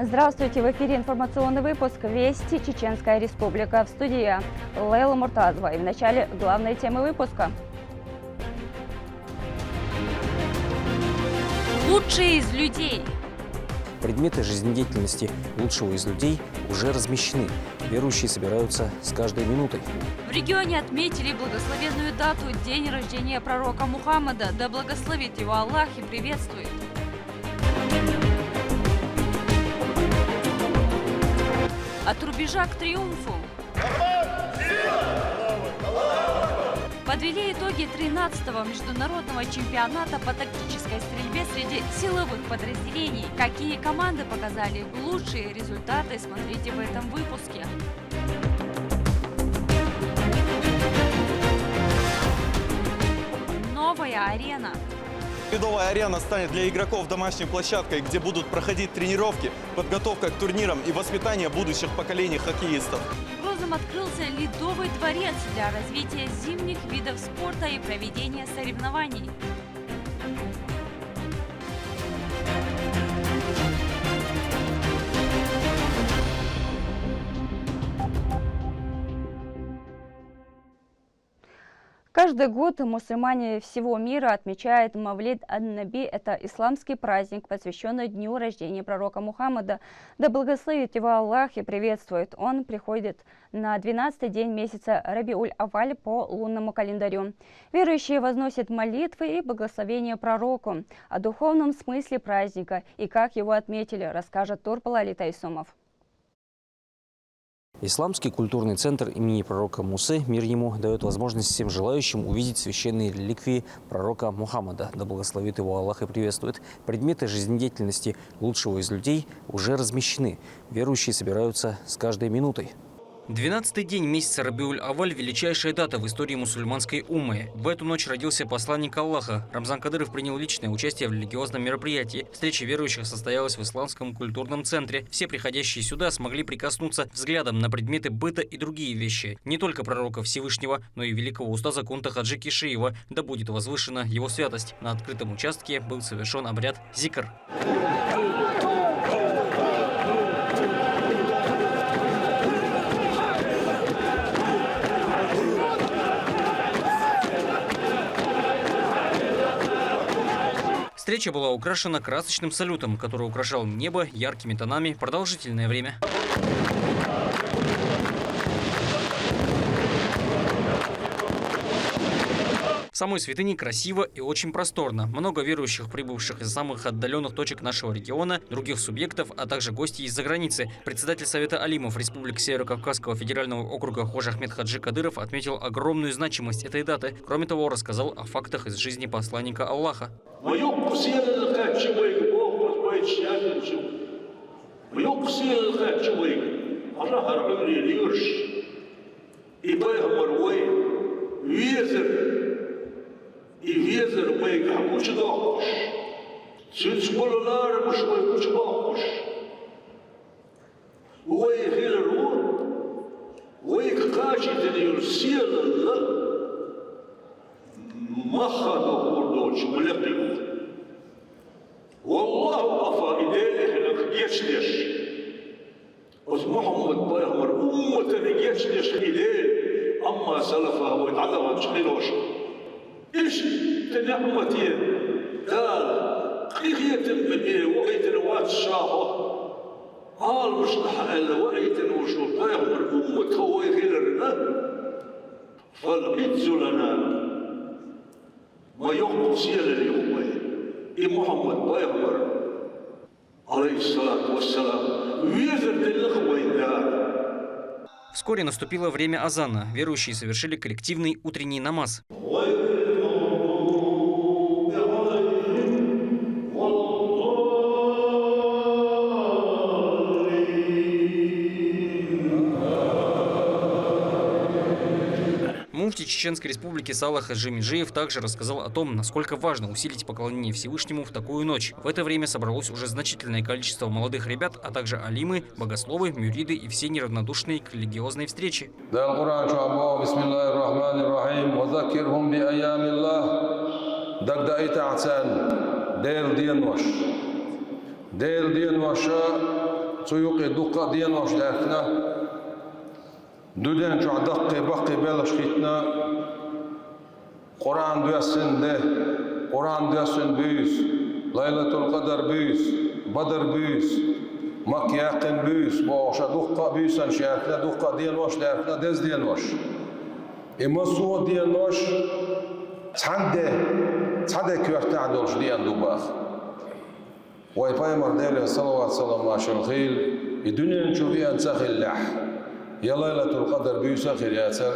Здравствуйте! В эфире информационный выпуск «Вести. Чеченская Республика». В студии Лейла Муртазова. И в начале главные темы выпуска. Лучшие из людей. Предметы жизнедеятельности лучшего из людей уже размещены. Верующие собираются с каждой минутой. В регионе отметили благословенную дату – день рождения пророка Мухаммада. Да благословит его Аллах и приветствует. От рубежа к триумфу. Подвели итоги 13-го международного чемпионата по тактической стрельбе среди силовых подразделений. Какие команды показали лучшие результаты, смотрите в этом выпуске. Новая арена. Ледовая арена станет для игроков домашней площадкой, где будут проходить тренировки, подготовка к турнирам и воспитание будущих поколений хоккеистов. В Грозном открылся ледовый дворец для развития зимних видов спорта и проведения соревнований. Каждый год мусульмане всего мира отмечают Мавлид ан-Наби. Это исламский праздник, посвященный дню рождения пророка Мухаммада. Да благословит его Аллах и приветствует. Он приходит на 12-й день месяца Рабиуль-Авваль по лунному календарю. Верующие возносят молитвы и благословения пророку. О духовном смысле праздника и как его отметили, расскажет Турпалали Тайсумов. Исламский культурный центр имени пророка Мусы, мир ему, дает возможность всем желающим увидеть священные реликвии пророка Мухаммада. Да благословит его Аллах и приветствует. Предметы жизнедеятельности лучшего из людей уже размещены. Верующие собираются с каждой минутой. 12-й день месяца Рабиуль-Авваль – величайшая дата в истории мусульманской уммы. В эту ночь родился посланник Аллаха. Рамзан Кадыров принял личное участие в религиозном мероприятии. Встреча верующих состоялась в исламском культурном центре. Все приходящие сюда смогли прикоснуться взглядом на предметы быта и другие вещи. Не только пророка Всевышнего, но и великого устаза Кунта Хаджи Кишиева. Да будет возвышена его святость. На открытом участке был совершен обряд зикр. Встреча была украшена красочным салютом, который украшал небо яркими тонами продолжительное время. В самой святыне красиво и очень просторно. Много верующих, прибывших из самых отдаленных точек нашего региона, других субъектов, а также гости из-за границы. Председатель Совета алимов Республики Северо-Кавказского федерального округа Хожа Ахмед Хаджи Кадыров отметил огромную значимость этой даты. Кроме того, рассказал о фактах из жизни посланника Аллаха. И ветер мой как учдохш, цицкулар мой учбохш. Ой хилру, ой качет юрсиелла, махану урдоч млепил. Аллаху афа идея хилк ечдеш. Оз Мухаммад пайгамбар умматен ечдеш идея, амма салафа ва адават шмилош. إيش تنعمتي قال قيخية من وقيت الوات الشاهو قال مش نحل وقيت الوشوط لا يخبر أمك هو يغير لنا فالقيت لنا ما يخبر سيئة اليوم إيه محمد بايغمر عليه الصلاة والسلام ويزر للأخوة إذا. Вскоре наступило время азана. Верующие совершили коллективный утренний намаз. Муфти Чеченской Республики Салах Хаджи Меджиев также рассказал о том, насколько важно усилить поклонение Всевышнему в такую ночь. В это время собралось уже значительное количество молодых ребят, а также алимы, богословы, мюриды и все неравнодушные к религиозной встрече. سويقي دقة دين وش دارتنا دودن جو دقة بقي بلش خيتنا قرآن دوسن ده قرآن دوسن بيس ليلة القدر بيس بدر بيس مكياقن بيس بوشا دقة بيسن شارتنا دقة دين وش دارتنا دز دين وش إما صوت دين وش تصدق كيرتع دولش دين دوباخ ويبايمر ديلي صلوات سلام ماشي الخيل الدنيا نشوفيها نسخي اللح يا ليلة القدر بيسخر ياسر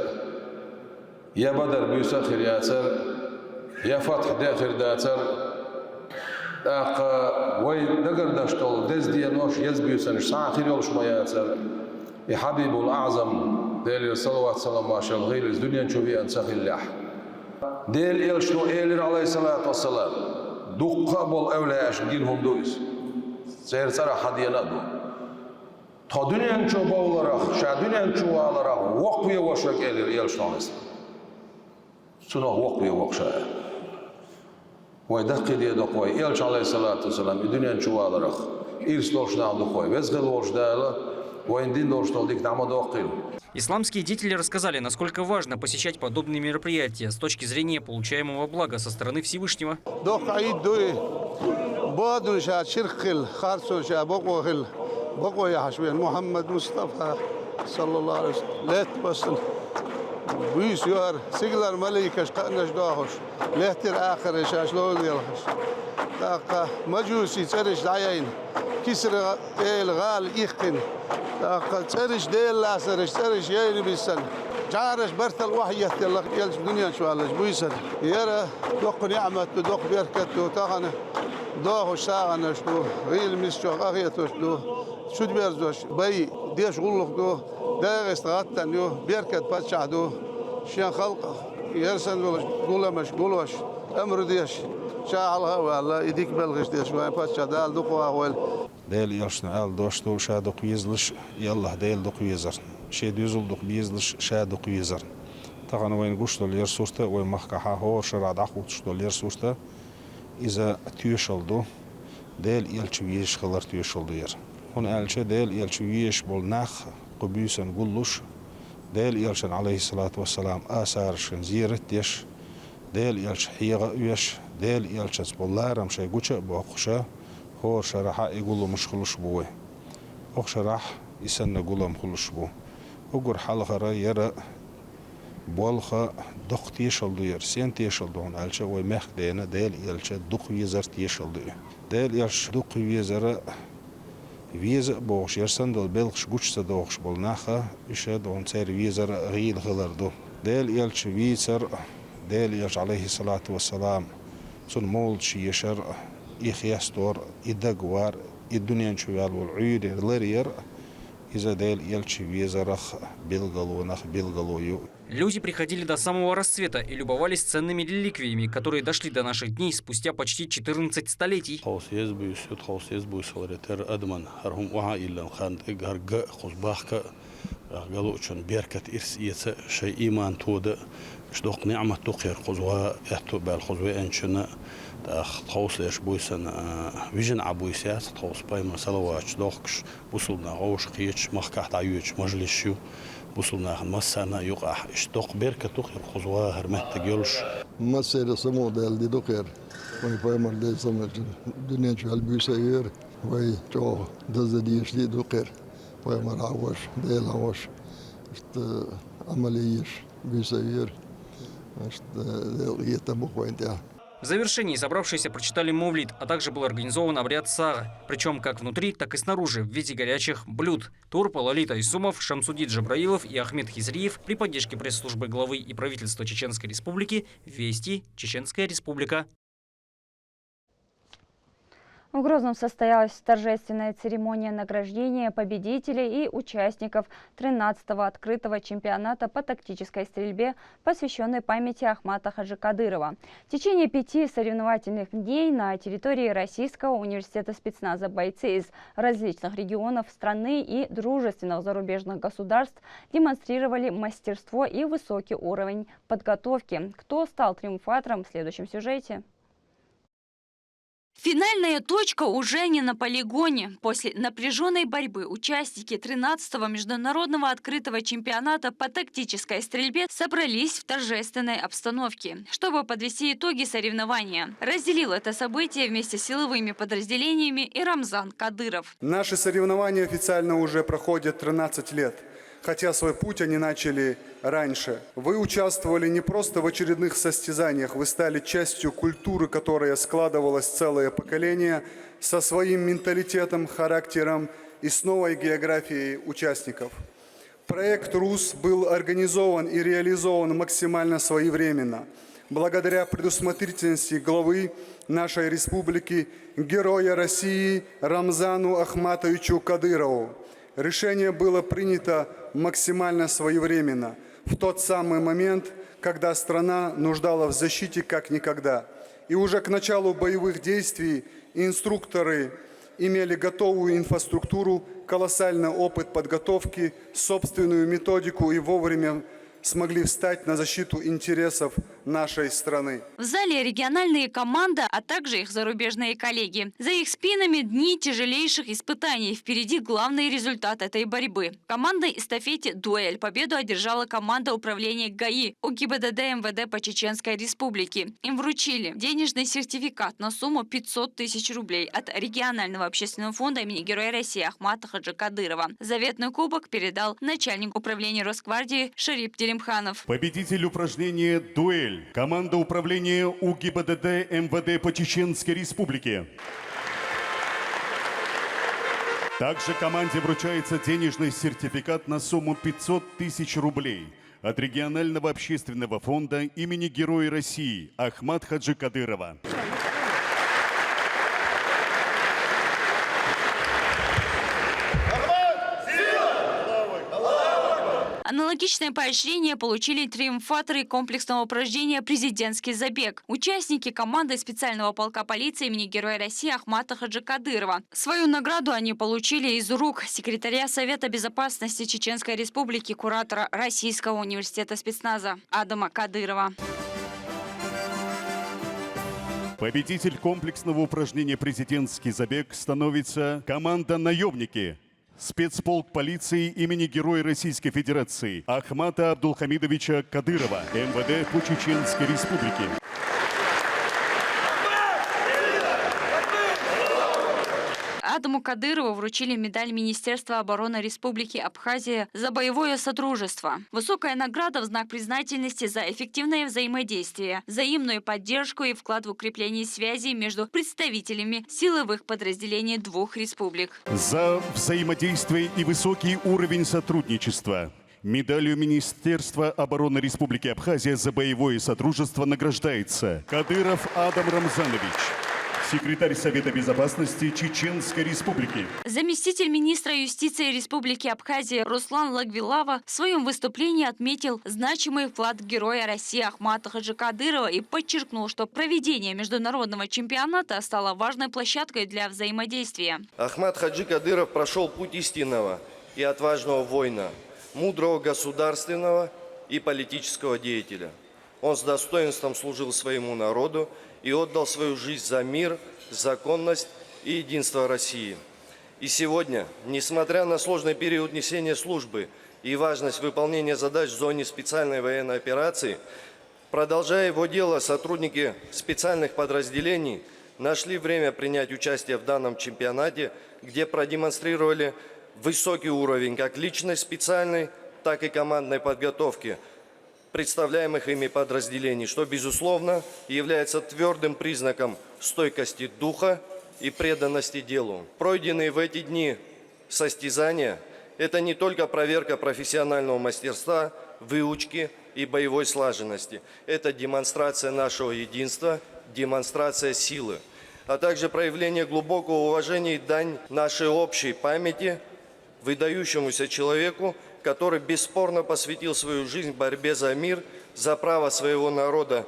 يا بدر بيسخر ياسر يا فتح داخر داتر داق وي دقر داشتول دز دي نوش يزبيوسن ساعة خير يولش ما ياسر يا حبيب الأعظم ديلي صلوات سلام ماشي الخيل الدنيا نشوفيها نسخي اللح ديل يلشنو إيلر عليه الصلاة والسلام دقة بول أولى أشجيلهم دويس سير سرا حدينا دو تا دنيا نشوف باولراخ شا دنيا نشوف علراخ وقوي وشك إيلر يلشنو عليه السلام سنو وقوي وقشا ويدقي دي دقوي يلش عليه الصلاة والسلام الدنيا نشوف علراخ إيرس دولشنا دقوي وزغل ولش دالا وين دين دولشنا ديك نعم دوقيل. Исламские деятели рассказали, насколько важно посещать подобные мероприятия с точки зрения получаемого блага со стороны Всевышнего. كسر الغال يخن ترش ديل لا سرش ترش يين بيسن جارش برت الوحي يلا يلش دنيا شو الله بيسن يرى دوق نعمة دوق بركة وتاغنا دوه شاغنا شنو غير مش أغيته شنو شو بيرزوش بي ديش غلق دو داغ استغطى نيو بركة بتشع دو شيان خلقه يرسن قولا مش قولوش أمر ديش شاع الهوا الله يديك بلغش ديش وين بتشع دال دوقوا أول ديل يلشنا آل دوشتو شادق ويزلش يلا ديل دق ويزر شيد يزل دق بيزلش شادق ويزر طبعا وين قشتو اليرسوستا وين محكحة هو شرع دعقوت شتو اليرسوستا إذا تيوشل دو ديل يلشويش خلر تيوشل دير هون قالش ديل يلشويش بولناخ قبيسن قلوش ديل يلشن عليه الصلاة والسلام آثارشن زيرت يش ديل يلش حيغة يش ديل يلشن بولارم شي قوشة بوخشة هو شرح يقولوا مش خلص بوه أو شرح يسنى يقولوا مخلص بوه أقول حلقة يرى بولخة دق تيشل دير سين تيشل دون علشة ويمخ دينا ديل يلشة دق ويزر تيشل دير ديل يلش دق ويزر ويزر بوش يرسن دول بلخش قوش تدوخش بولناخة إشاد دون سير ويزر غيل غلر دو ديل يلش ويزر ديل يلش عليه الصلاة والسلام سن مول شي يشر يخيستور يدقوار الدنيا نشويال والعيد لرير إذا ديل يلشي визарах белгалунах белгалую. Люди приходили до самого расцвета и любовались ценными реликвиями, которые дошли до наших дней спустя почти 14 столетий. تخوص ليش بويسن ويجن عبويسات تخوص بايمر سلواش دوخش بوصلنا غوش قيش مخكحت عيوش مجلسيو بوصلنا مسانا يقع اشتوق بركة تخير خزواه هرمت جلش مسير سمو دال دي دوخير وي بايمر دي سمو دنيا شو البيسير وي جو دزديش دي دوخير بايمر عوش ديل عوش عمليش بيسير ديل يتبوخ وينتهى. В завершении собравшиеся прочитали мавлид, а также был организован обряд сага, причем как внутри, так и снаружи, в виде горячих блюд. Турпа, Лолита Исумов, Шамсудин Джабраилов и Ахмед Хизриев при поддержке пресс-службы главы и правительства Чеченской Республики «Вести. Чеченская Республика». В Грозном состоялась торжественная церемония награждения победителей и участников 13-го открытого чемпионата по тактической стрельбе, посвященной памяти Ахмата Хаджи Кадырова. В течение 5 соревновательных дней на территории Российского университета спецназа бойцы из различных регионов страны и дружественных зарубежных государств демонстрировали мастерство и высокий уровень подготовки. Кто стал триумфатором в следующем сюжете? Финальная точка уже не на полигоне. После напряженной борьбы участники 13-го международного открытого чемпионата по тактической стрельбе собрались в торжественной обстановке, чтобы подвести итоги соревнования. Разделил это событие вместе с силовыми подразделениями и Рамзан Кадыров. Наши соревнования официально уже проходят 13 лет. Хотя свой путь они начали раньше. Вы участвовали не просто в очередных состязаниях, вы стали частью культуры, которая складывалась целое поколение со своим менталитетом, характером и с новой географией участников. Проект «РУС» был организован и реализован максимально своевременно, благодаря предусмотрительности главы нашей республики, героя России Рамзану Ахматовичу Кадырову. Решение было принято максимально своевременно, в тот самый момент, когда страна нуждалась в защите как никогда. И уже к началу боевых действий инструкторы имели готовую инфраструктуру, колоссальный опыт подготовки, собственную методику и вовремя смогли встать на защиту интересов нашей страны. В зале региональные команды, а также их зарубежные коллеги. За их спинами дни тяжелейших испытаний. Впереди главный результат этой борьбы. В командной эстафете «Дуэль» победу одержала команда управления ГАИ УГИБДД МВД по Чеченской Республике. Им вручили денежный сертификат на сумму 500 тысяч рублей от регионального общественного фонда имени Героя России Ахмата Хаджи Кадырова. Заветный кубок передал начальник управления Росгвардии Шарип Делимханов. Победитель упражнения «Дуэль». Команда управления УГИБДД МВД по Чеченской Республике. Также команде вручается денежный сертификат на сумму 500 тысяч рублей от регионального общественного фонда имени Героя России Ахмат Хаджи Кадырова. Аналогичное поощрение получили триумфаторы комплексного упражнения «Президентский забег». Участники команды специального полка полиции имени Героя России Ахмата Хаджи Кадырова. Свою награду они получили из рук секретаря Совета безопасности Чеченской Республики, куратора Российского университета спецназа Адама Кадырова. Победитель комплексного упражнения «Президентский забег» становится команда «Наемники». Спецполк полиции имени Героя Российской Федерации Ахмата Абдулхамидовича Кадырова, МВД по Чеченской Республике. Адаму Кадырову вручили медаль Министерства обороны Республики Абхазия за боевое сотрудничество. Высокая награда в знак признательности за эффективное взаимодействие, взаимную поддержку и вклад в укрепление связей между представителями силовых подразделений двух республик. За взаимодействие и высокий уровень сотрудничества. Медалью Министерства обороны Республики Абхазия за боевое сотрудничество награждается Кадыров Адам Рамзанович, секретарь Совета безопасности Чеченской Республики. Заместитель министра юстиции Республики Абхазия Руслан Лагвилава в своем выступлении отметил значимый вклад Героя России Ахмата Хаджи Кадырова и подчеркнул, что проведение международного чемпионата стало важной площадкой для взаимодействия. Ахмат Хаджи Кадыров прошел путь истинного и отважного воина, мудрого государственного и политического деятеля. Он с достоинством служил своему народу и отдал свою жизнь за мир, законность и единство России. И сегодня, несмотря на сложный период несения службы и важность выполнения задач в зоне специальной военной операции, продолжая его дело, сотрудники специальных подразделений нашли время принять участие в данном чемпионате, где продемонстрировали высокий уровень как личной специальной, так и командной подготовки представляемых ими подразделений, что, безусловно, является твердым признаком стойкости духа и преданности делу. Пройденные в эти дни состязания – это не только проверка профессионального мастерства, выучки и боевой слаженности. Это демонстрация нашего единства, демонстрация силы, а также проявление глубокого уважения и дань нашей общей памяти выдающемуся человеку, который бесспорно посвятил свою жизнь борьбе за мир, за право своего народа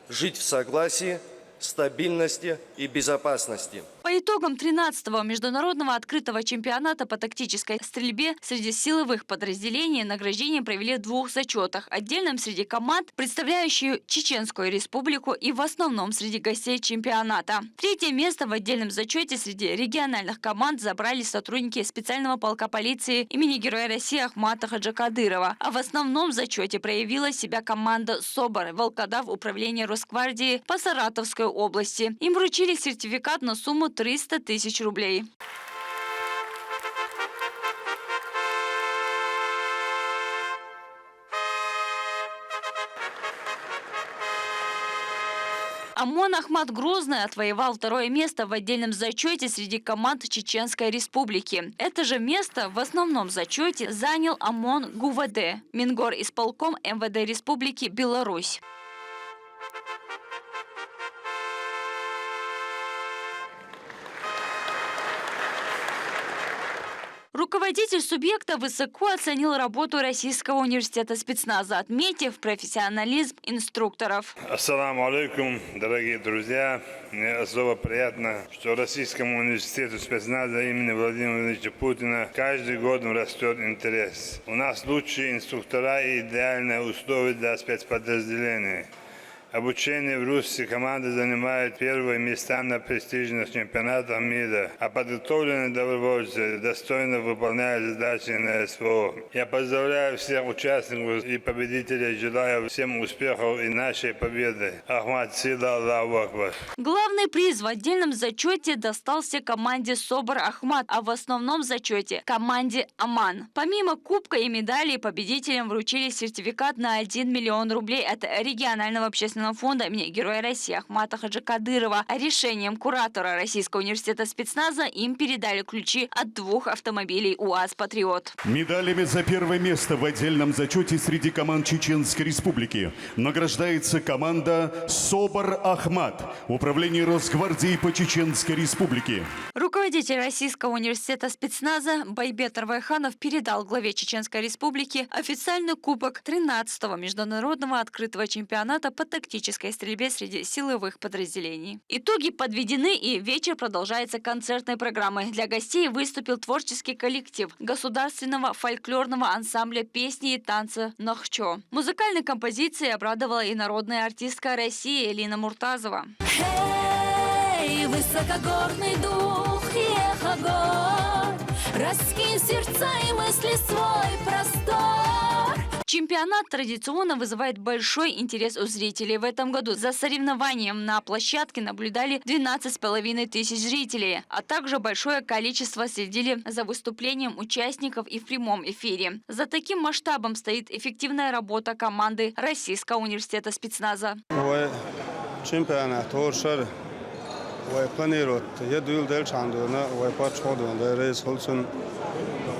жить в согласии, стабильности и безопасности. По итогам 13-го международного открытого чемпионата по тактической стрельбе среди силовых подразделений награждение провели в 2 зачетах. Отдельным среди команд, представляющих Чеченскую республику, и в основном среди гостей чемпионата. 3-е место в отдельном зачете среди региональных команд забрали сотрудники специального полка полиции имени Героя России Ахмата Хаджикадырова. А в основном зачете проявила себя команда «Собор» Волкодав управления Росгвардии по Саратовской области. Им вручили сертификат на сумму 300 тысяч рублей. ОМОН Ахмат Грозный отвоевал 2-е место в отдельном зачете среди команд Чеченской республики. Это же место в основном зачете занял ОМОН ГУВД, Мингорисполком МВД Республики Беларусь. Руководитель субъекта высоко оценил работу Российского университета спецназа, отметив профессионализм инструкторов. Ассаламу алейкум, дорогие друзья. Мне особо приятно, что Российскому университету спецназа имени Владимира Владимировича Путина каждый год растет интерес. У нас лучшие инструктора и идеальные условия для спецподразделений. Обучение в русской команде занимает 1-е места на престижных чемпионатах мира, а подготовленные добровольцы достойно выполняют задачи на СВО. Я поздравляю всех участников и победителей, желаю всем успехов и нашей победы. Ахмад Сила, Аллаху Акбар. Главный приз в отдельном зачете достался команде «Собор Ахмат», а в основном зачете – команде «Аман». Помимо кубка и медалей, победителям вручили сертификат на 1 миллион рублей от регионального общественного фонда имени Героя России Ахмата Хаджикадырова. А решением куратора Российского университета спецназа им передали ключи от 2 автомобилей УАЗ «Патриот». Медалями за 1-е место в отдельном зачете среди команд Чеченской республики награждается команда «Собор Ахмат» Управление Росгвардии по Чеченской республике. Руководитель Российского университета спецназа Байбет Арвайханов передал главе Чеченской республики официальный кубок 13-го международного открытого чемпионата по тактической стрельбе среди силовых подразделений. Итоги подведены, и вечер продолжается концертной программой. Для гостей выступил творческий коллектив государственного фольклорного ансамбля песни и танца «Нахчо». Музыкальной композицией обрадовала и народная артистка России Элина Муртазова. Эй, высокогорный дух Ехагор, раскинь сердца и мысли свой простор. Чемпионат традиционно вызывает большой интерес у зрителей. В этом году за соревнованием на площадке наблюдали 12,5 тысяч зрителей, а также большое количество следили за выступлением участников и в прямом эфире. За таким масштабом стоит эффективная работа команды Российского университета спецназа.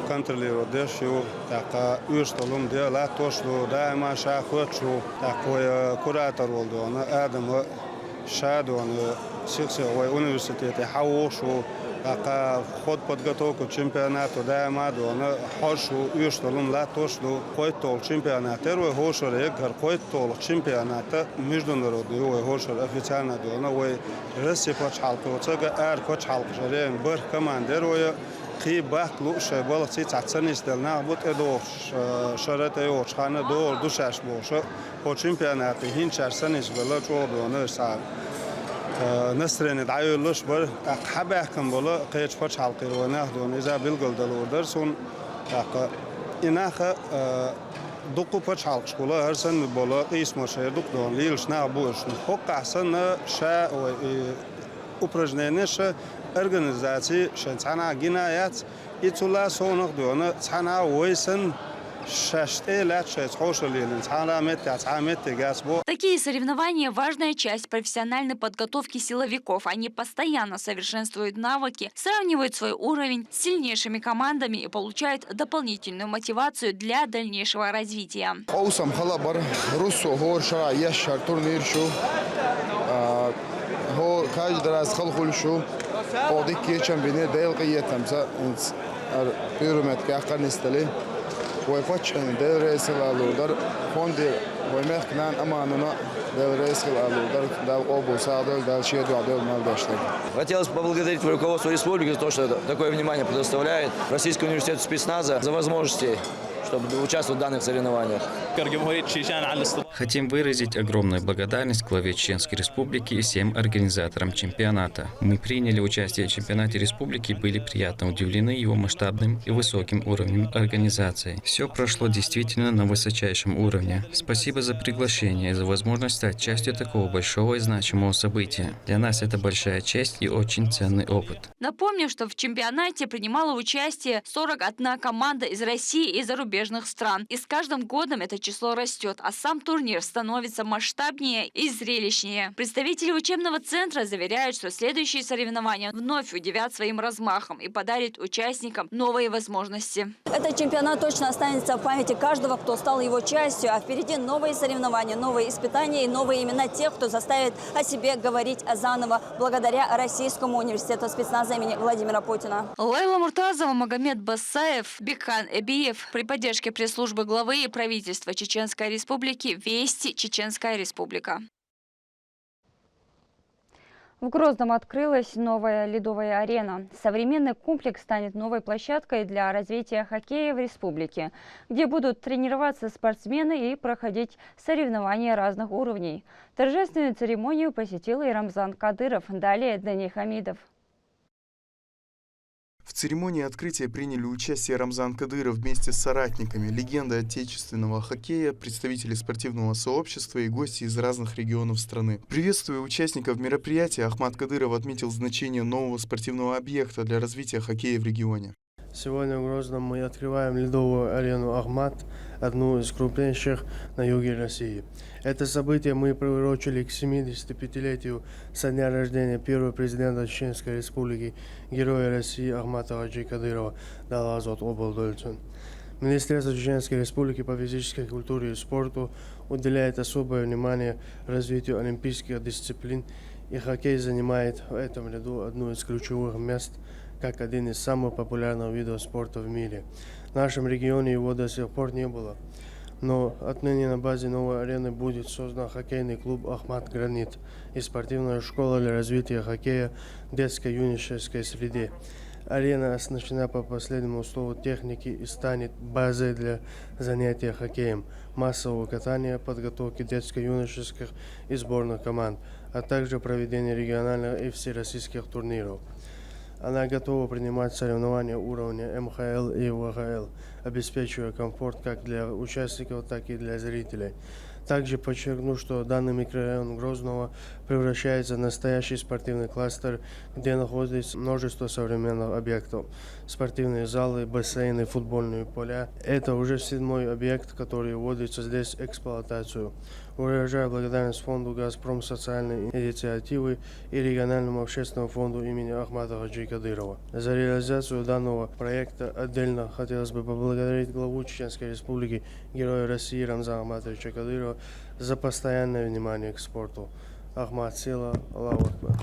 Контролирует дешево, так уйшталом дела то, что да, маша хочу, такой куратор волду, он Адам Шаду, он сексуальный университет, хаушу, так ход подготовку чемпионату, да, маду, он хочу уйшталом ла то, что кой-то чемпионат, первый хошер, егар кой-то чемпионата международный, ой хошер официально, он ой Россия почалку, цега ар почалку, жерем бар командир, ой خي بحث لوش بالا سی تعطن است نه بود ادوش شرط ایوش خانه دو شش باشه و چمپیوناتی هین چرسن است بالا چود و نشار نسرین دعیلش بر حبه کم بالا قیچ پچ حلقی رو نه دون ایزا بیلگل دلور درسون اینا خ دکو پچ حلقش بالا هر سن بالا قیس ماشه دک دون لیلش نه بوش حق احسن شا و упражнениеш организации шанцана гинаят и тула сонох дона цана ойсен шаште лачет хошолилен цана мет гасбо. Такие соревнования – важная часть профессиональной подготовки силовиков. Они постоянно совершенствуют навыки, сравнивают свой уровень с сильнейшими командами и получают дополнительную мотивацию для дальнейшего развития. هو كاج دراس خلقول شو قاضي كيشم بيني دايل قيتهم سا بيرومت كأخر نستلي ويفتش دايل رئيس الألو در فوند Хотелось поблагодарить руководство республики за то, что такое внимание предоставляет Российскому университету спецназа за возможности, чтобы участвовать в данных соревнованиях. Хотим выразить огромную благодарность главе Чеченской Республики и всем организаторам чемпионата. Мы приняли участие в чемпионате республики и были приятно удивлены его масштабным и высоким уровнем организации. Все прошло действительно на высочайшем уровне. Спасибо за приглашение и за возможность стать частью такого большого и значимого события. Для нас это большая честь и очень ценный опыт. Напомню, что в чемпионате принимала участие 41 команда из России и зарубежных стран. И с каждым годом это число растет, а сам турнир становится масштабнее и зрелищнее. Представители учебного центра заверяют, что следующие соревнования вновь удивят своим размахом и подарят участникам новые возможности. Этот чемпионат точно останется в памяти каждого, кто стал его частью, а впереди новые соревнования, новые испытания и новые имена тех, кто заставит о себе говорить заново благодаря Российскому университету спецназа имени Владимира Путина. Лейла Муртазова, Магомед Басаев, Бекхан Эбиев. При поддержке пресс-службы главы и правительства Чеченской Республики «Вести. Чеченская Республика». В Грозном открылась новая ледовая арена. Современный комплекс станет новой площадкой для развития хоккея в республике, где будут тренироваться спортсмены и проходить соревнования разных уровней. Торжественную церемонию посетил и Рамзан Кадыров. Далее Дани Хамидов. В церемонии открытия приняли участие Рамзан Кадыров вместе с соратниками, легенды отечественного хоккея, представители спортивного сообщества и гости из разных регионов страны. Приветствуя участников мероприятия, Ахмат Кадыров отметил значение нового спортивного объекта для развития хоккея в регионе. Сегодня в Грозном мы открываем ледовую арену «Ахмат», одну из крупнейших на юге России. Это событие мы приурочили к 75-летию со дня рождения первого президента Чеченской Республики, героя России Ахмата Хаджи Кадырова, дал азот обалдольцун. Министерство Чеченской Республики по физической культуре и спорту уделяет особое внимание развитию олимпийских дисциплин, и хоккей занимает в этом ряду одно из ключевых мест, как один из самых популярных видов спорта в мире. В нашем регионе его до сих пор не было, но отныне на базе новой арены будет создан хоккейный клуб «Ахмат Гранит» и спортивная школа для развития хоккея в детско-юношеской среде. Арена оснащена по последнему слову техники и станет базой для занятия хоккеем, массового катания, подготовки детско-юношеских и сборных команд, а также проведения региональных и всероссийских турниров. Она готова принимать соревнования уровня МХЛ и ВХЛ, обеспечивая комфорт как для участников, так и для зрителей. Также подчеркну, что данный микрорайон Грозного превращается в настоящий спортивный кластер, где находится множество современных объектов. Спортивные залы, бассейны, футбольные поля. Это уже 7-й объект, который вводится здесь в эксплуатацию. Выражаю благодарность фонду «Газпром» социальной инициативы и региональному общественному фонду имени Ахмата Хаджи Кадырова. За реализацию данного проекта отдельно хотелось бы поблагодарить главу Чеченской Республики, героя России Рамзана Ахматовича Кадырова за постоянное внимание к спорту. Ахмат Сила, Аллаху Акбар.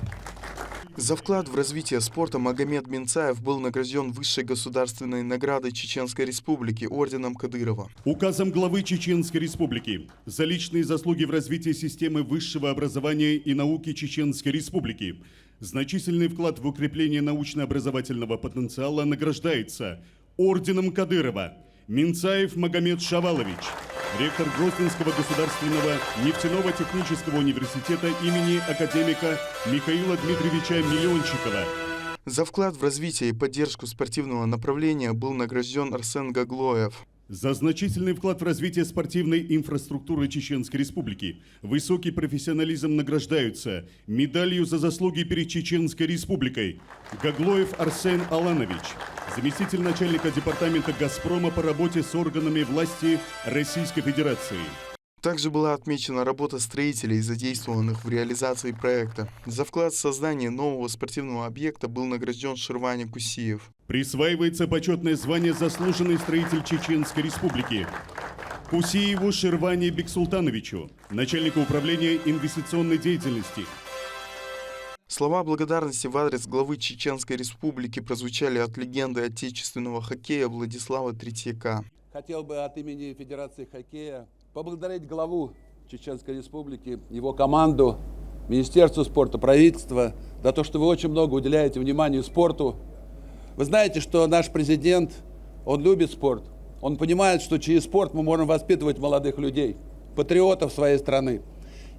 За вклад в развитие спорта Магомед Минцаев был награжден высшей государственной наградой Чеченской Республики орденом Кадырова. Указом главы Чеченской Республики за личные заслуги в развитии системы высшего образования и науки Чеченской Республики, значительный вклад в укрепление научно-образовательного потенциала награждается орденом Кадырова Минцаев Магомед Шавалович, ректор Грозненского государственного нефтяного технического университета имени академика Михаила Дмитриевича Миллиончикова. За вклад в развитие и поддержку спортивного направления был награжден Арсен Гаглоев. За значительный вклад в развитие спортивной инфраструктуры Чеченской Республики высокий профессионализм награждаются медалью за заслуги перед Чеченской Республикой Гаглоев Арсен Аланович, заместитель начальника департамента «Газпрома» по работе с органами власти Российской Федерации. Также была отмечена работа строителей, задействованных в реализации проекта. За вклад в создание нового спортивного объекта был награжден Ширвани Кусиев. Присваивается почетное звание «Заслуженный строитель Чеченской Республики» Кусиеву Ширвани Бексултановичу, начальнику управления инвестиционной деятельности. Слова благодарности в адрес главы Чеченской Республики прозвучали от легенды отечественного хоккея Владислава Третьяка. Хотел бы от имени Федерации хоккея поблагодарить главу Чеченской Республики, его команду, Министерство спорта, правительство, за то, что вы очень много уделяете внимания спорту. Вы знаете, что наш президент, он любит спорт. Он понимает, что через спорт мы можем воспитывать молодых людей, патриотов своей страны.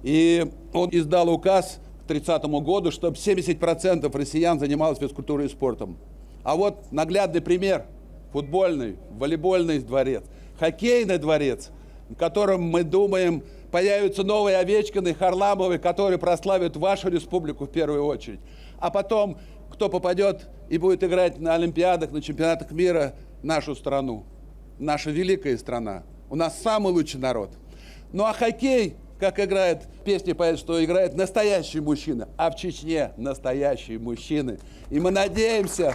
И он издал указ к 30 году, чтобы 70% россиян занималось физкультурой и спортом. А вот наглядный пример – футбольный, волейбольный дворец, хоккейный дворец, в котором, мы думаем, появятся новые Овечкины, Харламовы, которые прославят вашу республику в первую очередь. А потом, кто попадет и будет играть на Олимпиадах, на чемпионатах мира, нашу страну. Наша великая страна. У нас самый лучший народ. Ну а хоккей, как играет, песни поют, что играет настоящий мужчина, а в Чечне настоящие мужчины. И мы надеемся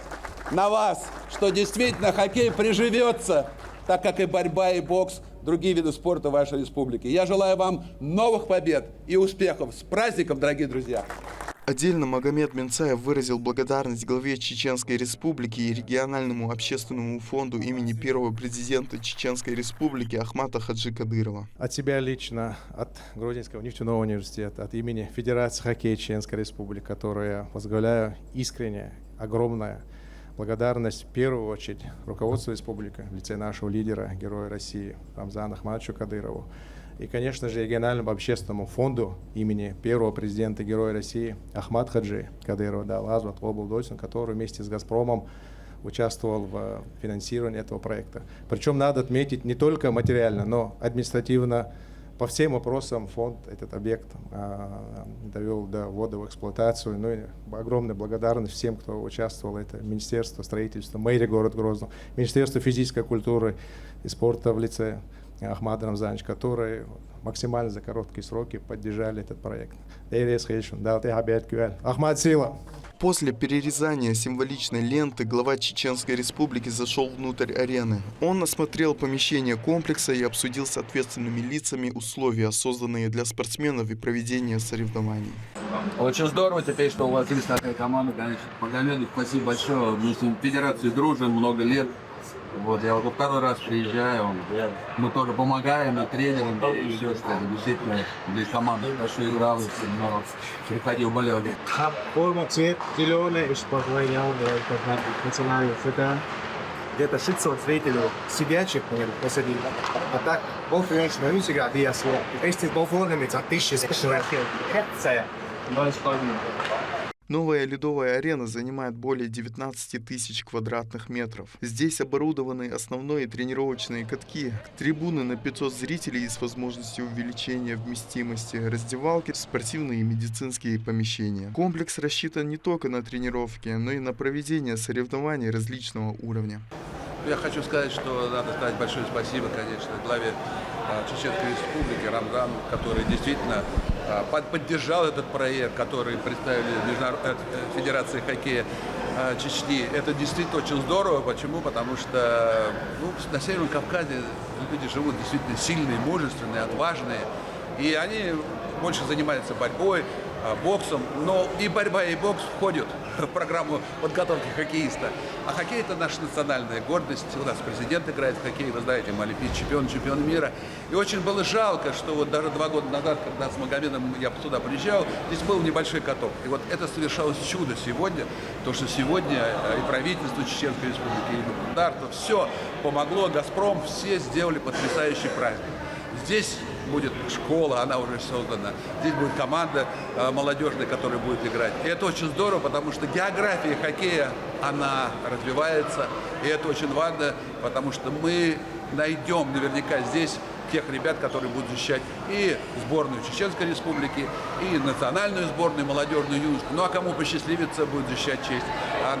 на вас, что действительно хоккей приживется, так как и борьба, и бокс, другие виды спорта в вашей республике. Я желаю вам новых побед и успехов. С праздником, дорогие друзья! Отдельно Магомед Минцаев выразил благодарность главе Чеченской Республики и региональному общественному фонду имени первого президента Чеченской Республики Ахмата Хаджи Кадырова. От себя лично, от Грозинского нефтяного университета, от имени Федерации хоккея Чеченской Республики, которую я возглавляю, искренне, огромная благодарность в первую очередь руководству республики в лице нашего лидера, героя России Рамзану Ахматовичу Кадырову. И, конечно же, региональному общественному фонду имени первого президента Героя России Ахмат Хаджи Кадырова, который вместе с «Газпромом» участвовал в финансировании этого проекта. Причем надо отметить не только материально, но административно по всем вопросам фонд этот объект довел до ввода в эксплуатацию. Ну и огромная благодарность всем, кто участвовал. Это Министерство строительства, мэрия города Грозного, Министерство физической культуры и спорта в лице Ахмада Рамзановича, которые максимально за короткие сроки поддержали этот проект. Ахмад, сила! После перерезания символичной ленты глава Чеченской Республики зашел внутрь арены. Он осмотрел помещение комплекса и обсудил с ответственными лицами условия, созданные для спортсменов и проведения соревнований. Очень здорово теперь, что у вас есть такая команда, конечно. Магомеду спасибо большое. Мы с федерацией дружим много лет. Вот, я вот второй раз приезжаю, мы тоже помогаем, и тренерам, и все, что действительно здесь команда хорошо играла, но приходил, болел. Форма, цвет зеленый, национальный фото. Где-то шиться вот зрителю сидячих посадил. А так, бол финансовый не всегда ясно. Если бол формами, за 1000 Новая ледовая арена занимает более 19 тысяч квадратных метров. Здесь оборудованы основные тренировочные катки, трибуны на 500 зрителей с возможностью увеличения вместимости, раздевалки, спортивные и медицинские помещения. Комплекс рассчитан не только на тренировки, но и на проведение соревнований различного уровня. Я хочу сказать, что надо сказать большое спасибо, конечно, главе Чеченской Республики Рамзану, который действительно поддержал этот проект, который представили Федерации хоккея Чечни. Это действительно очень здорово. Почему? Потому что на Северном Кавказе люди живут действительно сильные, мужественные, отважные. И они больше занимаются борьбой, боксом. Но и борьба, и бокс входят в программу подготовки хоккеиста. А хоккей – это наша национальная гордость. У нас президент играет в хоккей, вы знаете, мы олимпийский чемпион мира. И очень было жалко, что вот даже 2 года назад, когда с Магомедом я сюда приезжал, здесь был небольшой каток. И вот это совершалось чудо сегодня, то, что сегодня и правительство Чеченской Республики, и государство, все помогло, «Газпром», все сделали потрясающий праздник. Здесь будет школа, она уже создана. Здесь будет команда молодежная, которая будет играть. И это очень здорово, потому что география хоккея, она развивается. И это очень важно, потому что мы найдем наверняка здесь тех ребят, которые будут защищать и сборную Чеченской Республики, и национальную сборную, молодежную, юношескую. Ну а кому посчастливится, будет защищать честь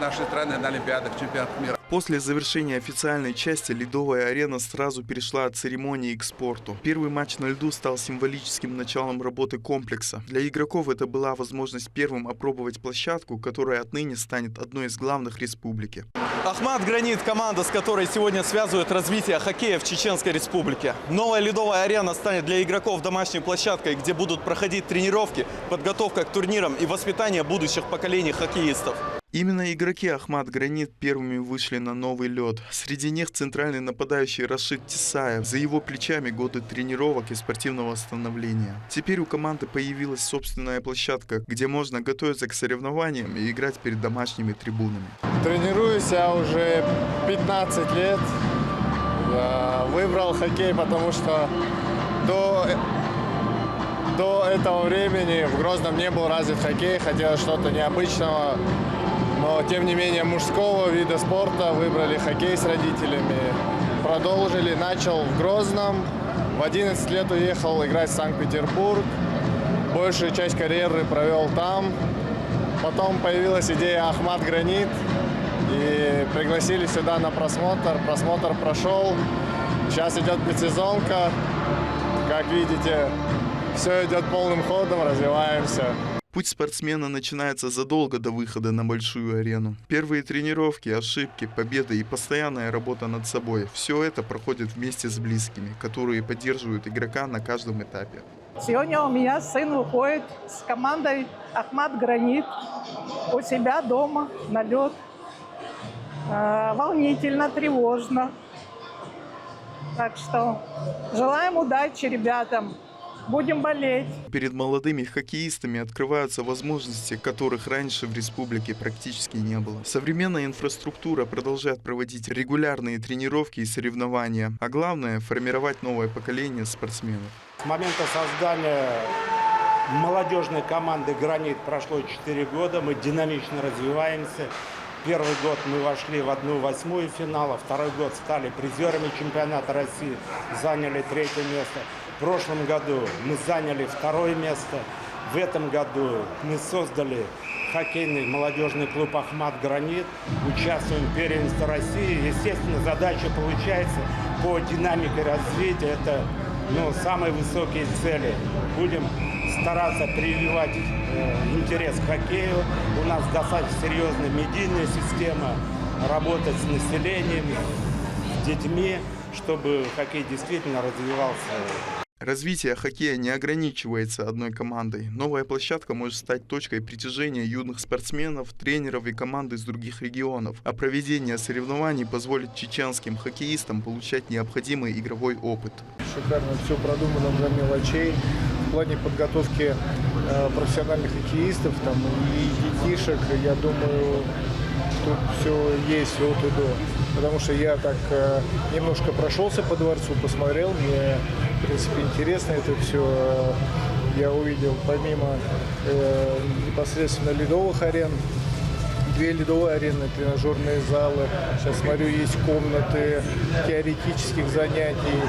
нашей страны на Олимпиадах, чемпионатах мира. После завершения официальной части ледовая арена сразу перешла от церемонии к спорту. Первый матч на льду стал символическим началом работы комплекса. Для игроков это была возможность первым опробовать площадку, которая отныне станет одной из главных республики. Ахмат Гранит – команда, с которой сегодня связывают развитие хоккея в Чеченской Республике. Новая ледовая арена станет для игроков домашней площадкой, где будут проходить тренировки, подготовка к турнирам и воспитание будущих поколений хоккеистов. Именно игроки Ахмат Гранит первыми вышли на новый лед. Среди них центральный нападающий Рашид Тисаев. За его плечами годы тренировок и спортивного восстановления. Теперь у команды появилась собственная площадка, где можно готовиться к соревнованиям и играть перед домашними трибунами. Тренируюсь я уже 15 лет. Я выбрал хоккей, потому что до этого времени в Грозном не был развит хоккей, хотелось что-то необычного. Но, тем не менее, мужского вида спорта выбрали хоккей с родителями. Продолжили, начал в Грозном. В 11 лет уехал играть в Санкт-Петербург. Большую часть карьеры провел там. Потом появилась идея Ахмат Гранит. И пригласили сюда на просмотр. Просмотр прошел. Сейчас идет предсезонка. Как видите, все идет полным ходом, развиваемся. Путь спортсмена начинается задолго до выхода на большую арену. Первые тренировки, ошибки, победы и постоянная работа над собой – все это проходит вместе с близкими, которые поддерживают игрока на каждом этапе. Сегодня у меня сын выходит с командой Ахмат Гранит у себя дома на лед. Волнительно, тревожно. Так что желаем удачи ребятам. Будем болеть. Перед молодыми хоккеистами открываются возможности, которых раньше в республике практически не было. Современная инфраструктура продолжает проводить регулярные тренировки и соревнования, а главное – формировать новое поколение спортсменов. С момента создания молодежной команды «Гранит» прошло 4 года, мы динамично развиваемся. Первый год мы вошли в 1/8 финала, второй год стали призерами чемпионата России, заняли 3-е место. В прошлом году мы заняли 2-е место. В этом году мы создали хоккейный молодежный клуб «Ахмат Гранит». Участвуем в первенстве России. Естественно, задача получается по динамике развития. Это самые высокие цели. Будем стараться прививать интерес к хоккею. У нас достаточно серьезная медийная система. Работать с населением, с детьми, чтобы хоккей действительно развивался. Развитие хоккея не ограничивается одной командой. Новая площадка может стать точкой притяжения юных спортсменов, тренеров и команд из других регионов. А проведение соревнований позволит чеченским хоккеистам получать необходимый игровой опыт. Шикарно все продумано до мелочей. В плане подготовки профессиональных хоккеистов и детишек, я думаю, тут все есть от и до. Потому что я так немножко прошелся по дворцу, посмотрел, мне, в принципе, интересно это все. Я увидел, помимо непосредственно ледовых арен, 2 ледовые арены, тренажерные залы. Сейчас смотрю, есть комнаты теоретических занятий.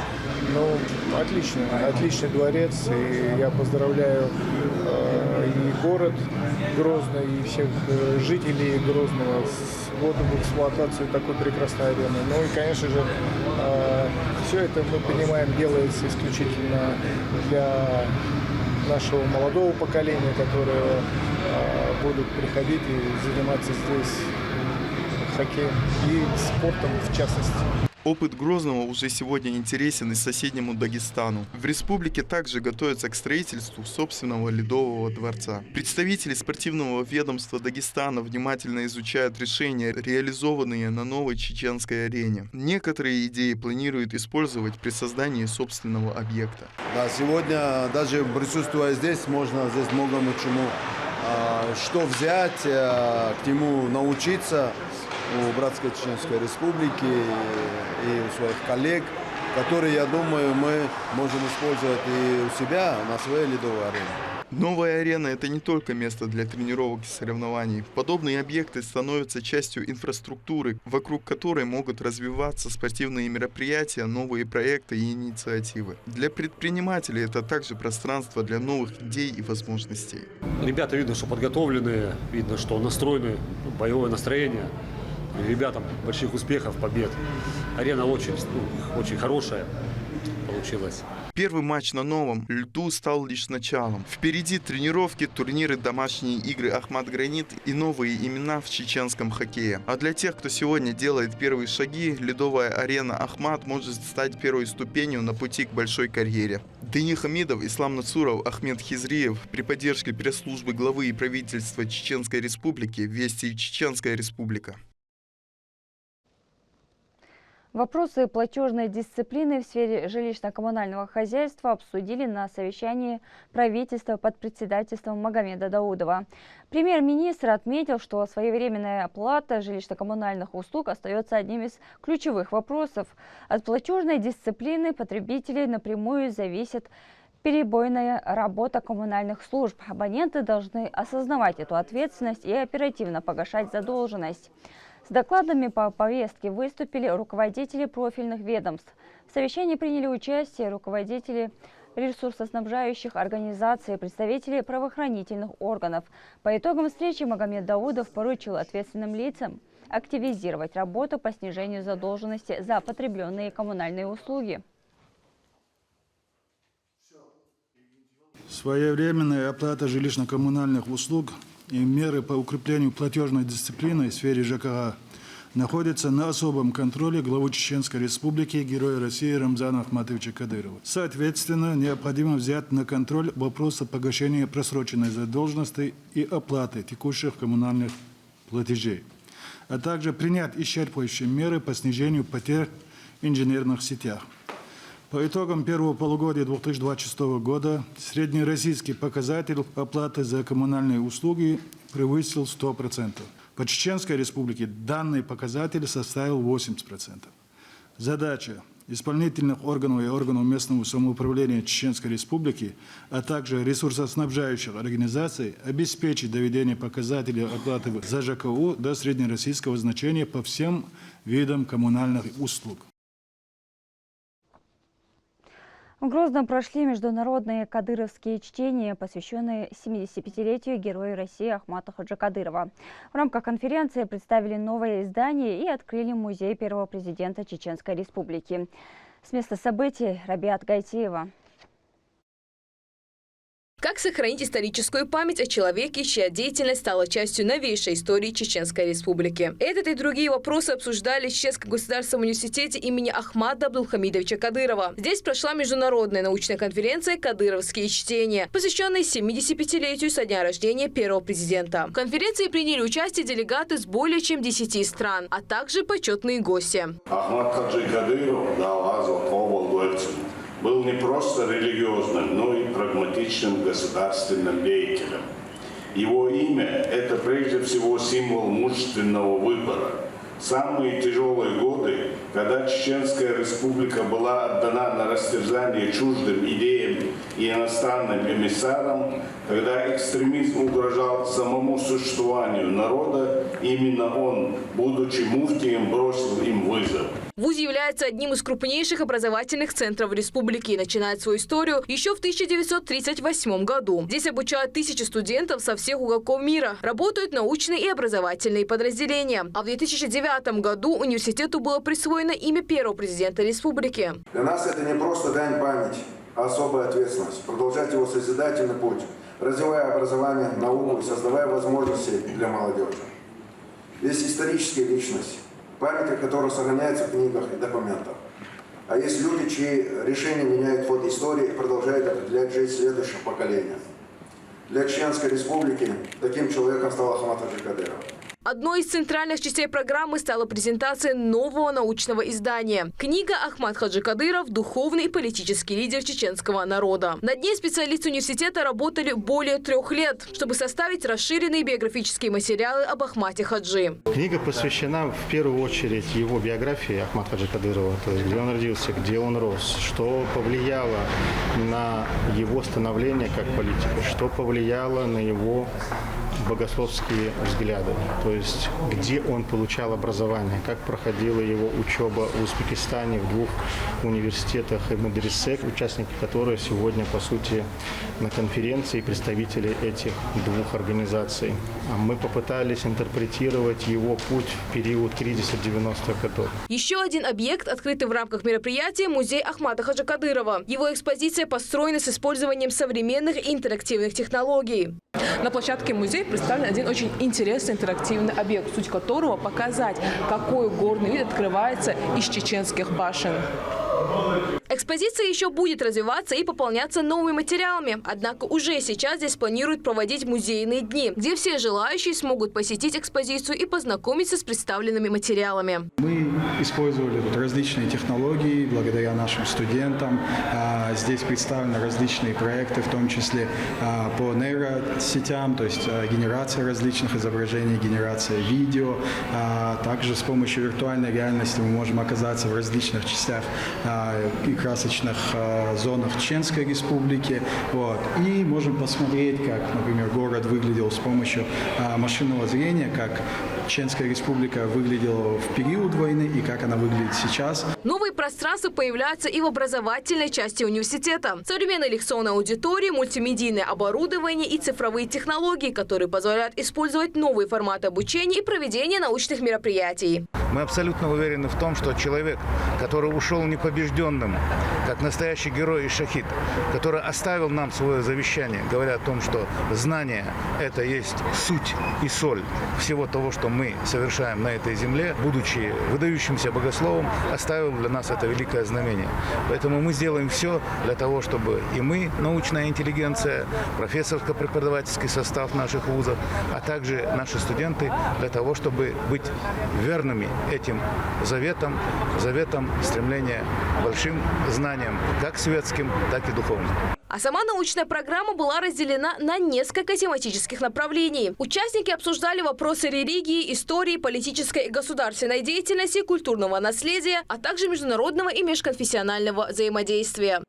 Отличный дворец. И я поздравляю и город Грозный, и всех жителей Грозного с вводом в эксплуатацию такой прекрасной арены. Ну и, конечно же, все это, мы понимаем, делается исключительно для нашего молодого поколения, которое будут приходить и заниматься здесь хоккеем и спортом в частности. Опыт Грозного уже сегодня интересен и соседнему Дагестану. В республике также готовятся к строительству собственного ледового дворца. Представители спортивного ведомства Дагестана внимательно изучают решения, реализованные на новой чеченской арене. Некоторые идеи планируют использовать при создании собственного объекта. Да, сегодня, даже присутствуя здесь, можно здесь многому чему что взять, к нему научиться у Братской Чеченской Республики и у своих коллег, которые, я думаю, мы можем использовать и у себя на своей ледовой арене. Новая арена – это не только место для тренировок и соревнований. Подобные объекты становятся частью инфраструктуры, вокруг которой могут развиваться спортивные мероприятия, новые проекты и инициативы. Для предпринимателей это также пространство для новых идей и возможностей. Ребята видно, что подготовленные, видно, что настроены, боевое настроение. Ребятам больших успехов, побед. Арена очень хорошая получилась. Первый матч на новом льду стал лишь началом. Впереди тренировки, турниры, домашние игры «Ахмат Гранит» и новые имена в чеченском хоккее. А для тех, кто сегодня делает первые шаги, ледовая арена «Ахмат» может стать первой ступенью на пути к большой карьере. Дени Хамидов, Ислам Нацуров, Ахмед Хизриев при поддержке пресс-службы главы и правительства Чеченской Республики «Вести Чеченская Республика». Вопросы платежной дисциплины в сфере жилищно-коммунального хозяйства обсудили на совещании правительства под председательством Магомеда Даудова. Премьер-министр отметил, что своевременная оплата жилищно-коммунальных услуг остается одним из ключевых вопросов. От платежной дисциплины потребителей напрямую зависит перебойная работа коммунальных служб. Абоненты должны осознавать эту ответственность и оперативно погашать задолженность. С докладами по повестке выступили руководители профильных ведомств. В совещании приняли участие руководители ресурсоснабжающих организаций, представители правоохранительных органов. По итогам встречи Магомед Даудов поручил ответственным лицам активизировать работу по снижению задолженности за потребленные коммунальные услуги. Своевременная оплата жилищно-коммунальных услуг и меры по укреплению платежной дисциплины в сфере ЖКХ находятся на особом контроле главы Чеченской Республики Героя России Рамзана Ахматовича Кадырова. Соответственно, необходимо взять на контроль вопросы погашения просроченной задолженности и оплаты текущих коммунальных платежей, а также принять исчерпывающие меры по снижению потерь в инженерных сетях. По итогам первого полугодия 2026 года среднероссийский показатель оплаты за коммунальные услуги превысил 100%. По Чеченской Республике данный показатель составил 80%. Задача исполнительных органов и органов местного самоуправления Чеченской Республики, а также ресурсоснабжающих организаций обеспечить доведение показателей оплаты за ЖКУ до среднероссийского значения по всем видам коммунальных услуг. В Грозном прошли международные кадыровские чтения, посвященные 75-летию Героя России Ахмата Хаджи Кадырова. В рамках конференции представили новое издание и открыли музей первого президента Чеченской Республики. С места событий Рабиат Гайтиева. Как сохранить историческую память о человеке, чья деятельность стала частью новейшей истории Чеченской Республики? Этот и другие вопросы обсуждали в Чеченском государственном университете имени Ахмада Абдулхамидовича Кадырова. Здесь прошла международная научная конференция «Кадыровские чтения», посвященная 75-летию со дня рождения первого президента. В конференции приняли участие делегаты с более чем 10 стран, а также почетные гости. Ахмат Хаджи Кадыров был не просто религиозным, но и прагматичным государственным деятелем. Его имя – это прежде всего символ мужественного выбора. В самые тяжелые годы, когда Чеченская Республика была отдана на растерзание чуждым идеям и иностранным эмиссарам, когда экстремизм угрожал самому существованию народа, именно он, будучи муфтием, бросил им вызов. Вуз является одним из крупнейших образовательных центров республики и начинает свою историю еще в 1938 году. Здесь обучают тысячи студентов со всех уголков мира. Работают научные и образовательные подразделения. А в 2009 году университету было присвоено имя первого президента республики. Для нас это не просто дань памяти, а особая ответственность. Продолжать его созидательный путь, развивая образование, науку и создавая возможности для молодежи. Есть исторические личности, память о которой сохраняется в книгах и документах. А есть люди, чьи решения меняют ход истории и продолжают определять жизнь следующих поколений. Для Чеченской Республики таким человеком стал Ахмат Хаджи Кадыров. Одной из центральных частей программы стала презентация нового научного издания. Книга «Ахмат Хаджи Кадыров. Духовный и политический лидер чеченского народа». Над ней специалисты университета работали более 3 лет, чтобы составить расширенные биографические материалы об Ахмате Хаджи. Книга посвящена в первую очередь его биографии Ахмата Хаджи Кадырова, то есть где он родился, где он рос, что повлияло на его становление как политика, что повлияло на его богословские взгляды, то есть где он получал образование, как проходила его учеба в Узбекистане в 2 университетах и медресе, участники которых сегодня, по сути, на конференции представители этих 2 организаций. Мы попытались интерпретировать его путь в период кризиса 90-х годов. Еще один объект, открытый в рамках мероприятия, музей Ахмата Хаджи Кадырова. Его экспозиция построена с использованием современных и интерактивных технологий. На площадке музея представлен один очень интересный интерактивный объект, суть которого показать, какой горный вид открывается из чеченских башен. Экспозиция еще будет развиваться и пополняться новыми материалами. Однако уже сейчас здесь планируют проводить музейные дни, где все желающие смогут посетить экспозицию и познакомиться с представленными материалами. Мы использовали тут различные технологии благодаря нашим студентам. Здесь представлены различные проекты, в том числе по нейросетям, то есть генерация различных изображений, генерация видео. Также с помощью виртуальной реальности мы можем оказаться в различных частях и красочных зонах Чеченской Республики. И можем посмотреть, как, например, город выглядел с помощью машинного зрения, как Чеченская Республика выглядела в период войны и как она выглядит сейчас. Новые пространства появляются и в образовательной части университета. Современные лекционные аудитории, мультимедийное оборудование и цифровые технологии, которые позволяют использовать новые форматы обучения и проведения научных мероприятий. Мы абсолютно уверены в том, что человек, который ушел непобежденным, как настоящий герой и шахид, который оставил нам свое завещание, говоря о том, что знание – это есть суть и соль всего того, что мы совершаем на этой земле, будучи выдающимся богословом, оставил для нас это великое знамение. Поэтому мы сделаем все для того, чтобы и мы, научная интеллигенция, профессорско-преподавательский состав наших вузов, а также наши студенты, для того, чтобы быть верными этим заветам стремления к большим знаниям, как светским, так и духовным. А сама научная программа была разделена на несколько тематических направлений. Участники обсуждали вопросы религии, истории, политической и государственной деятельности, культурного наследия, а также международного и межконфессионального взаимодействия.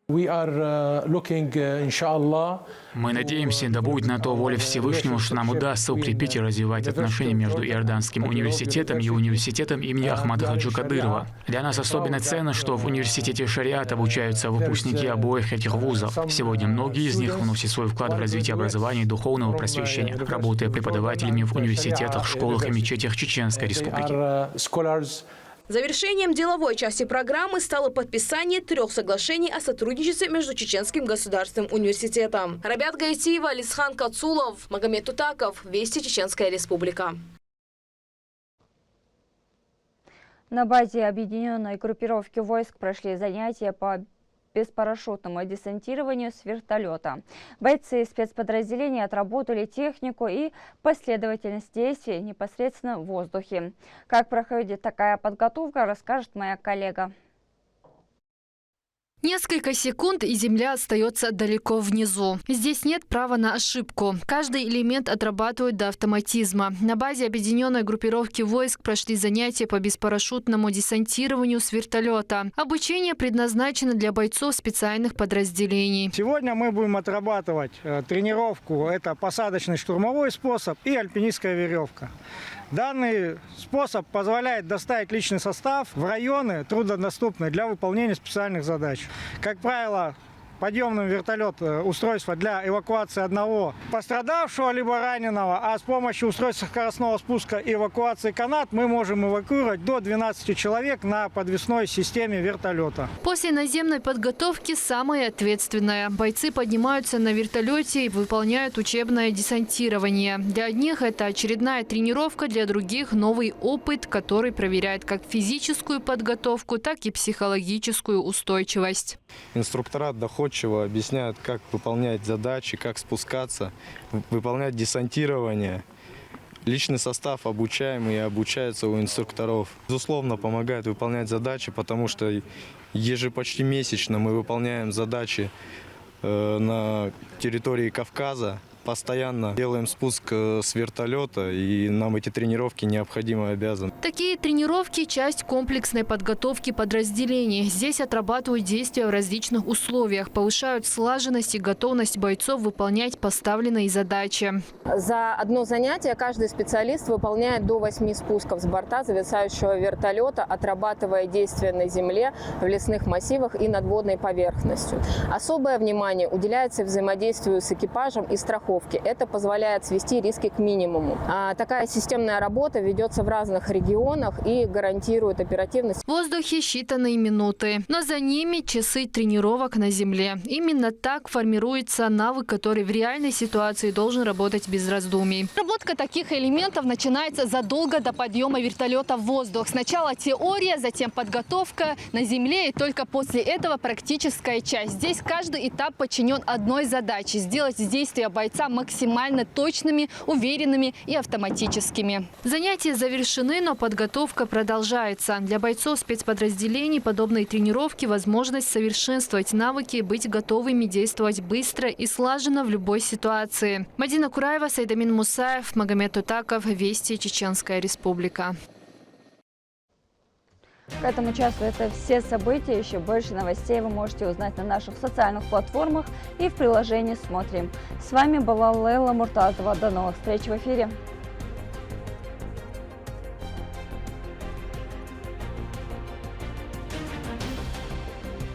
Мы надеемся, да будет на то воля Всевышнего, что нам удастся укрепить и развивать отношения между Иорданским университетом и университетом имени Ахмата Хаджи Кадырова. Для нас особенно ценно, что в университете шариат обучаются выпускники обоих этих вузов. Сегодня многие из них вносят свой вклад в развитие образования и духовного просвещения, работая преподавателями в университетах, школах и мечетях Чеченской Республики. Завершением деловой части программы стало подписание 3 соглашений о сотрудничестве между Чеченским государственным университетом. Рабят Гаитиева, Лисхан Кацулов, Магомед Тутаков. Вести Чеченская Республика. На базе объединенной группировки войск прошли занятия по беспарашютному десантированию с вертолета. Бойцы спецподразделения отработали технику и последовательность действий непосредственно в воздухе. Как проходит такая подготовка, расскажет моя коллега. Несколько секунд, и земля остается далеко внизу. Здесь нет права на ошибку. Каждый элемент отрабатывают до автоматизма. На базе объединенной группировки войск прошли занятия по беспарашютному десантированию с вертолета. Обучение предназначено для бойцов специальных подразделений. Сегодня мы будем отрабатывать тренировку. Это посадочный штурмовой способ и альпинистская веревка. Данный способ позволяет доставить личный состав в районы труднодоступные для выполнения специальных задач. Как правило, подъемным вертолет устройство для эвакуации одного пострадавшего либо раненого, а с помощью устройства скоростного спуска и эвакуации канат мы можем эвакуировать до 12 человек на подвесной системе вертолета. После наземной подготовки самое ответственное. Бойцы поднимаются на вертолете и выполняют учебное десантирование. Для одних это очередная тренировка, для других новый опыт, который проверяет как физическую подготовку, так и психологическую устойчивость. Инструктора доходчиво объясняют, как выполнять задачи, как спускаться, выполнять десантирование. Личный состав обучаемый и обучается у инструкторов. Безусловно, помогает выполнять задачи, потому что ежепочти месячно мы выполняем задачи на территории Кавказа. постоянно делаем спуск с вертолета, и нам эти тренировки необходимы и обязаны. Такие тренировки – часть комплексной подготовки подразделений. Здесь отрабатывают действия в различных условиях, повышают слаженность и готовность бойцов выполнять поставленные задачи. За одно занятие каждый специалист выполняет до 8 спусков с борта зависающего вертолета, отрабатывая действия на земле, в лесных массивах и над водной поверхностью. Особое внимание уделяется взаимодействию с экипажем и страховке. Это позволяет свести риски к минимуму. Такая системная работа ведется в разных регионах и гарантирует оперативность. В воздухе считанные минуты, но за ними часы тренировок на земле. Именно так формируется навык, который в реальной ситуации должен работать без раздумий. Работа таких элементов начинается задолго до подъема вертолета в воздух. Сначала теория, затем подготовка на земле, и только после этого практическая часть. Здесь каждый этап подчинен одной задаче – сделать действия бойца максимально точными, уверенными и автоматическими. Занятия завершены, но подготовка продолжается. Для бойцов спецподразделений подобные тренировки – возможность совершенствовать навыки и быть готовыми действовать быстро и слаженно в любой ситуации. Мадина Кураева, Сайдамин Мусаев, Магомед Утаков, Вести, Чеченская Республика. К этому часу это все события. Еще больше новостей вы можете узнать на наших социальных платформах и в приложении «Смотрим». С вами была Лейла Муртазова. До новых встреч в эфире.